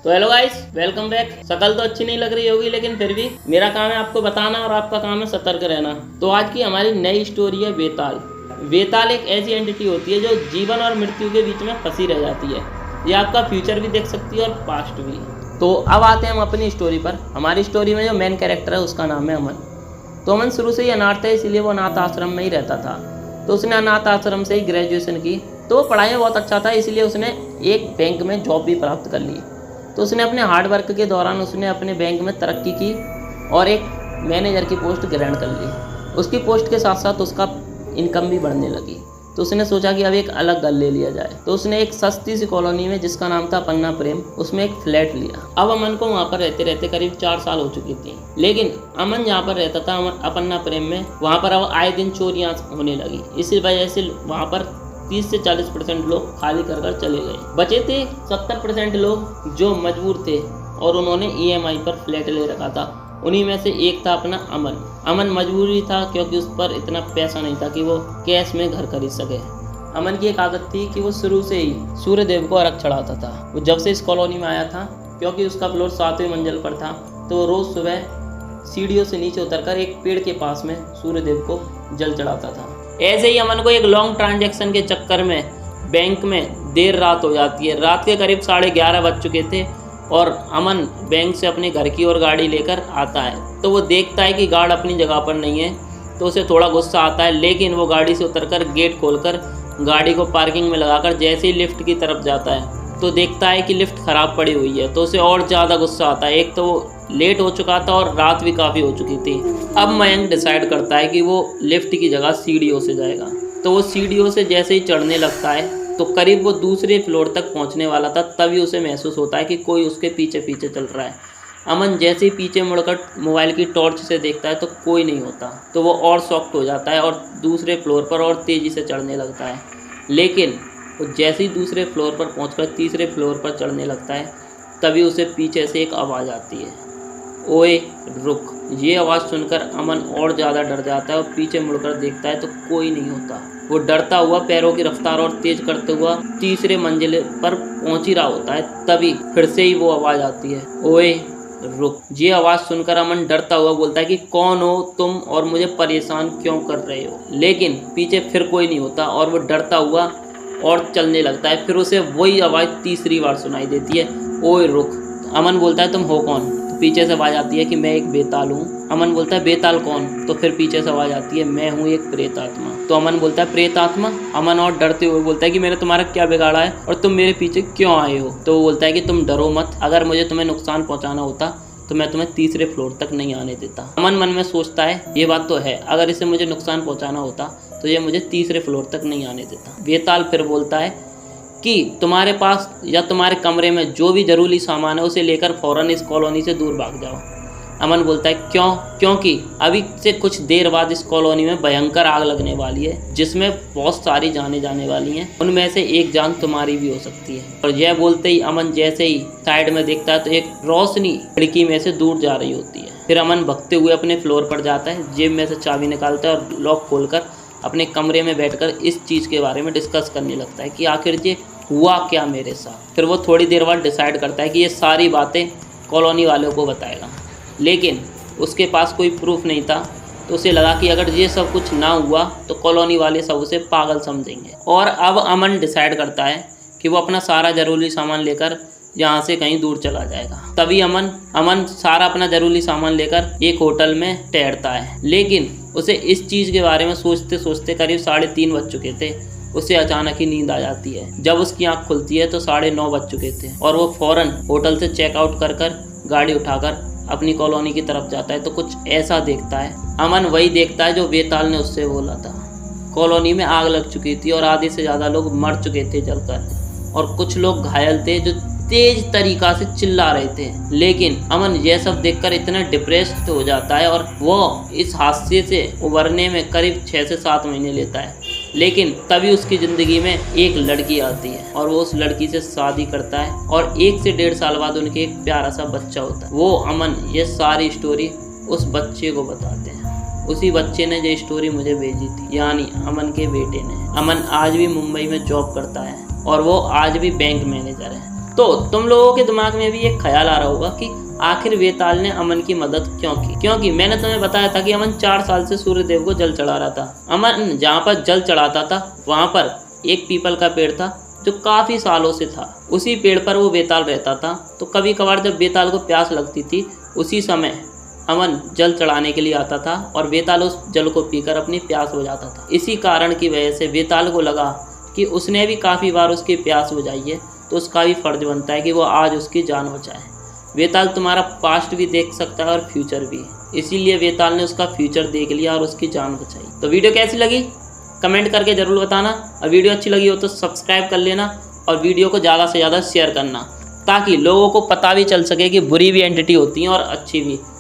तो hello guys, welcome back. शक्ल तो अच्छी नहीं लग रही होगी, लेकिन फिर भी मेरा काम है आपको बताना और आपका काम है सतर्क रहना। तो आज की हमारी नई स्टोरी है बेताल। बेताल एक ऐसी एंटिटी होती है जो जीवन और मृत्यु के बीच में फंसी रह जाती है। ये आपका फ्यूचर भी देख सकती है और पास्ट भी। तो अब आते हैं हम अपनी स्टोरी पर। हमारी स्टोरी में जो मेन कैरेक्टर है उसका नाम है अमन। तो अमन शुरू से ही अनाथ है, इसलिए वो अनाथ आश्रम में ही रहता था। तो उसने अनाथ आश्रम से ही ग्रेजुएशन की। तो वो पढ़ाई में बहुत अच्छा था, इसलिए उसने एक बैंक में जॉब भी प्राप्त कर ली। तो उसने अपने हार्ड वर्क के दौरान उसने अपने बैंक में तरक्की की और एक मैनेजर की पोस्ट ग्रहण कर ली। उसकी पोस्ट के साथ साथ उसका इनकम भी बढ़ने लगी। तो उसने सोचा कि अब एक अलग घर ले लिया जाए। तो उसने एक सस्ती सी कॉलोनी में, जिसका नाम था अपन्ना प्रेम, उसमें एक फ्लैट लिया। अब अमन को वहाँ पर रहते रहते करीब 4 साल हो चुकी थी। लेकिन अमन जहाँ पर रहता था अपन्ना प्रेम में, वहाँ पर अब आए दिन चोरियाँ होने लगी। इसी वजह से वहाँ पर 30 से 40% लोग खाली कर चले गए। बचे थे 70% लोग जो मजबूर थे और उन्होंने EMI पर फ्लैट ले रखा था। उन्हीं में से एक था अपना अमन। अमन मजबूरी था क्योंकि उस पर इतना पैसा नहीं था कि वो कैश में घर खरीद सके। अमन की एक आदत थी कि वो शुरू से ही सूर्यदेव को अर्घ चढ़ाता था। वो जब से इस कॉलोनी में आया था, क्योंकि उसका फ्लोर 7वें मंजिल पर था, तो वो रोज़ सुबह सीढ़ियों से नीचे उतरकर एक पेड़ के पास में सूर्यदेव को जल चढ़ाता था। ऐसे ही अमन को एक लॉन्ग ट्रांजैक्शन के चक्कर में बैंक में देर रात हो जाती है। रात के करीब 11:30 बज चुके थे और अमन बैंक से अपने घर की ओर गाड़ी लेकर आता है। तो वो देखता है कि गार्ड अपनी जगह पर नहीं है। तो उसे थोड़ा गुस्सा आता है, लेकिन वो गाड़ी से उतरकर गेट खोलकर गाड़ी को पार्किंग में लगाकर जैसे ही लिफ्ट की तरफ जाता है तो देखता है कि लिफ्ट ख़राब पड़ी हुई है। तो उसे और ज़्यादा गुस्सा आता है। एक तो वो लेट हो चुका था और रात भी काफ़ी हो चुकी थी। अब मयंक डिसाइड करता है कि वो लिफ्ट की जगह सीढ़ियों से जाएगा। तो वो सीढ़ियों से जैसे ही चढ़ने लगता है तो करीब वो दूसरे फ्लोर तक पहुंचने वाला था, तभी उसे महसूस होता है कि कोई उसके पीछे पीछे चल रहा है। अमन जैसे ही पीछे मुड़कर मोबाइल की टॉर्च से देखता है तो कोई नहीं होता। तो वो और शॉक्ड हो जाता है और दूसरे फ्लोर पर और तेज़ी से चढ़ने लगता है। लेकिन वो जैसे ही दूसरे फ्लोर पर पहुंचकर तीसरे फ्लोर पर चढ़ने लगता है, तभी उसे पीछे से एक आवाज़ आती है, ओए रुक। ये आवाज़ सुनकर अमन और ज़्यादा डर जाता है और पीछे मुड़कर देखता है तो कोई नहीं होता। वो डरता हुआ पैरों की रफ्तार और तेज करते हुआ तीसरे मंजिल पर पहुंच ही रहा होता है, तभी फिर से ही वो आवाज़ आती है, ओए रुक। ये आवाज़ सुनकर अमन डरता हुआ बोलता है कि कौन हो तुम और मुझे परेशान क्यों कर रहे हो। लेकिन पीछे फिर कोई नहीं होता और वो डरता हुआ और चलने लगता है। फिर उसे वही आवाज़ तीसरी बार सुनाई देती है, ओए रुक। अमन बोलता है तुम हो कौन? तो पीछे से आवाज़ आती है कि मैं एक बेताल हूँ। अमन बोलता है बेताल कौन? तो फिर पीछे से आवाज़ आती है मैं हूँ एक प्रेत आत्मा। तो अमन बोलता है प्रेत आत्मा? अमन और डरते हुए बोलता है कि मैंने तुम्हारा क्या बिगाड़ा है और तुम मेरे पीछे क्यों आए हो? तो वो बोलता है कि तुम डरो मत, अगर मुझे तुम्हें नुकसान पहुँचाना होता तो मैं तुम्हें तीसरे फ्लोर तक नहीं आने देता। अमन मन में सोचता है ये बात तो है, अगर इसे मुझे नुकसान पहुँचाना होता तो ये मुझे तीसरे फ्लोर तक नहीं आने देता। बेताल फिर बोलता है कि तुम्हारे पास या तुम्हारे कमरे में जो भी ज़रूरी सामान है उसे लेकर फ़ौरन इस कॉलोनी से दूर भाग जाओ। अमन बोलता है क्यों? क्योंकि अभी से कुछ देर बाद इस कॉलोनी में भयंकर आग लगने वाली है, जिसमें बहुत सारी जानें जाने वाली हैं। उनमें से एक जान तुम्हारी भी हो सकती है। और यह बोलते ही अमन जैसे ही साइड में देखता है तो एक रोशनी खिड़की में से दूर जा रही होती है। फिर अमन भगते हुए अपने फ्लोर पर जाता है, जेब में से चाबी निकालता है और लॉक खोलकर अपने कमरे में बैठकर इस चीज़ के बारे में डिस्कस करने लगता है कि आखिर ये हुआ क्या मेरे साथ। फिर वो थोड़ी देर बाद डिसाइड करता है कि ये सारी बातें कॉलोनी वालों को बताएगा, लेकिन उसके पास कोई प्रूफ नहीं था। तो उसे लगा कि अगर ये सब कुछ ना हुआ तो कॉलोनी वाले सब उसे पागल समझेंगे। और अब अमन डिसाइड करता है कि वो अपना सारा ज़रूरी सामान लेकर यहाँ से कहीं दूर चला जाएगा। तभी अमन सारा अपना ज़रूरी सामान लेकर एक होटल में ठहरता है। लेकिन उसे इस चीज़ के बारे में सोचते सोचते करीब 3:30 बज चुके थे। उसे अचानक ही नींद आ जाती है। जब उसकी आंख खुलती है तो 9:30 बज चुके थे और वो फ़ौरन होटल से चेकआउट कर गाड़ी उठाकर अपनी कॉलोनी की तरफ जाता है। तो कुछ ऐसा देखता है, अमन वही देखता है जो बेताल ने उससे बोला था। कॉलोनी में आग लग चुकी थी और आधे से ज़्यादा लोग मर चुके थे जलकर, और कुछ लोग घायल थे जो तेज तरीका से चिल्ला रहे थे। लेकिन अमन यह सब देखकर इतना डिप्रेस्ड हो जाता है और वो इस हादसे से उबरने में करीब 6 से 7 महीने लेता है। लेकिन तभी उसकी ज़िंदगी में एक लड़की आती है और वो उस लड़की से शादी करता है और 1 से 1.5 साल बाद उनके एक प्यारा सा बच्चा होता है। वो अमन ये सारी स्टोरी उस बच्चे को बताते हैं। उसी बच्चे ने ये स्टोरी मुझे भेजी थी, यानी अमन के बेटे ने। अमन आज भी मुंबई में जॉब करता है और वो आज भी बैंक मैनेजर है। तो तुम लोगों के दिमाग में भी एक ख्याल आ रहा होगा कि आखिर वेताल ने अमन की मदद क्यों की। क्योंकि मैंने तुम्हें बताया था कि अमन 4 साल से सूर्यदेव को जल चढ़ा रहा था। अमन जहाँ पर जल चढ़ाता था वहाँ पर एक पीपल का पेड़ था जो काफ़ी सालों से था। उसी पेड़ पर वो वेताल रहता था। तो कभी कभार जब वेताल को प्यास लगती थी उसी समय अमन जल चढ़ाने के लिए आता था और वेताल उस जल को पीकर अपनी प्यास बुझाता था। इसी कारण की वजह से वेताल को लगा कि उसने भी काफ़ी बार उसकी प्यास बुझाई है, तो उसका भी फर्ज बनता है कि वो आज उसकी जान बचाए। वेताल तुम्हारा पास्ट भी देख सकता है और फ्यूचर भी, इसीलिए वेताल ने उसका फ्यूचर देख लिया और उसकी जान बचाई। तो वीडियो कैसी लगी कमेंट करके ज़रूर बताना, और वीडियो अच्छी लगी हो तो सब्सक्राइब कर लेना और वीडियो को ज़्यादा से ज़्यादा शेयर करना, ताकि लोगों को पता भी चल सके कि बुरी भी एंटिटी होती हैं और अच्छी भी।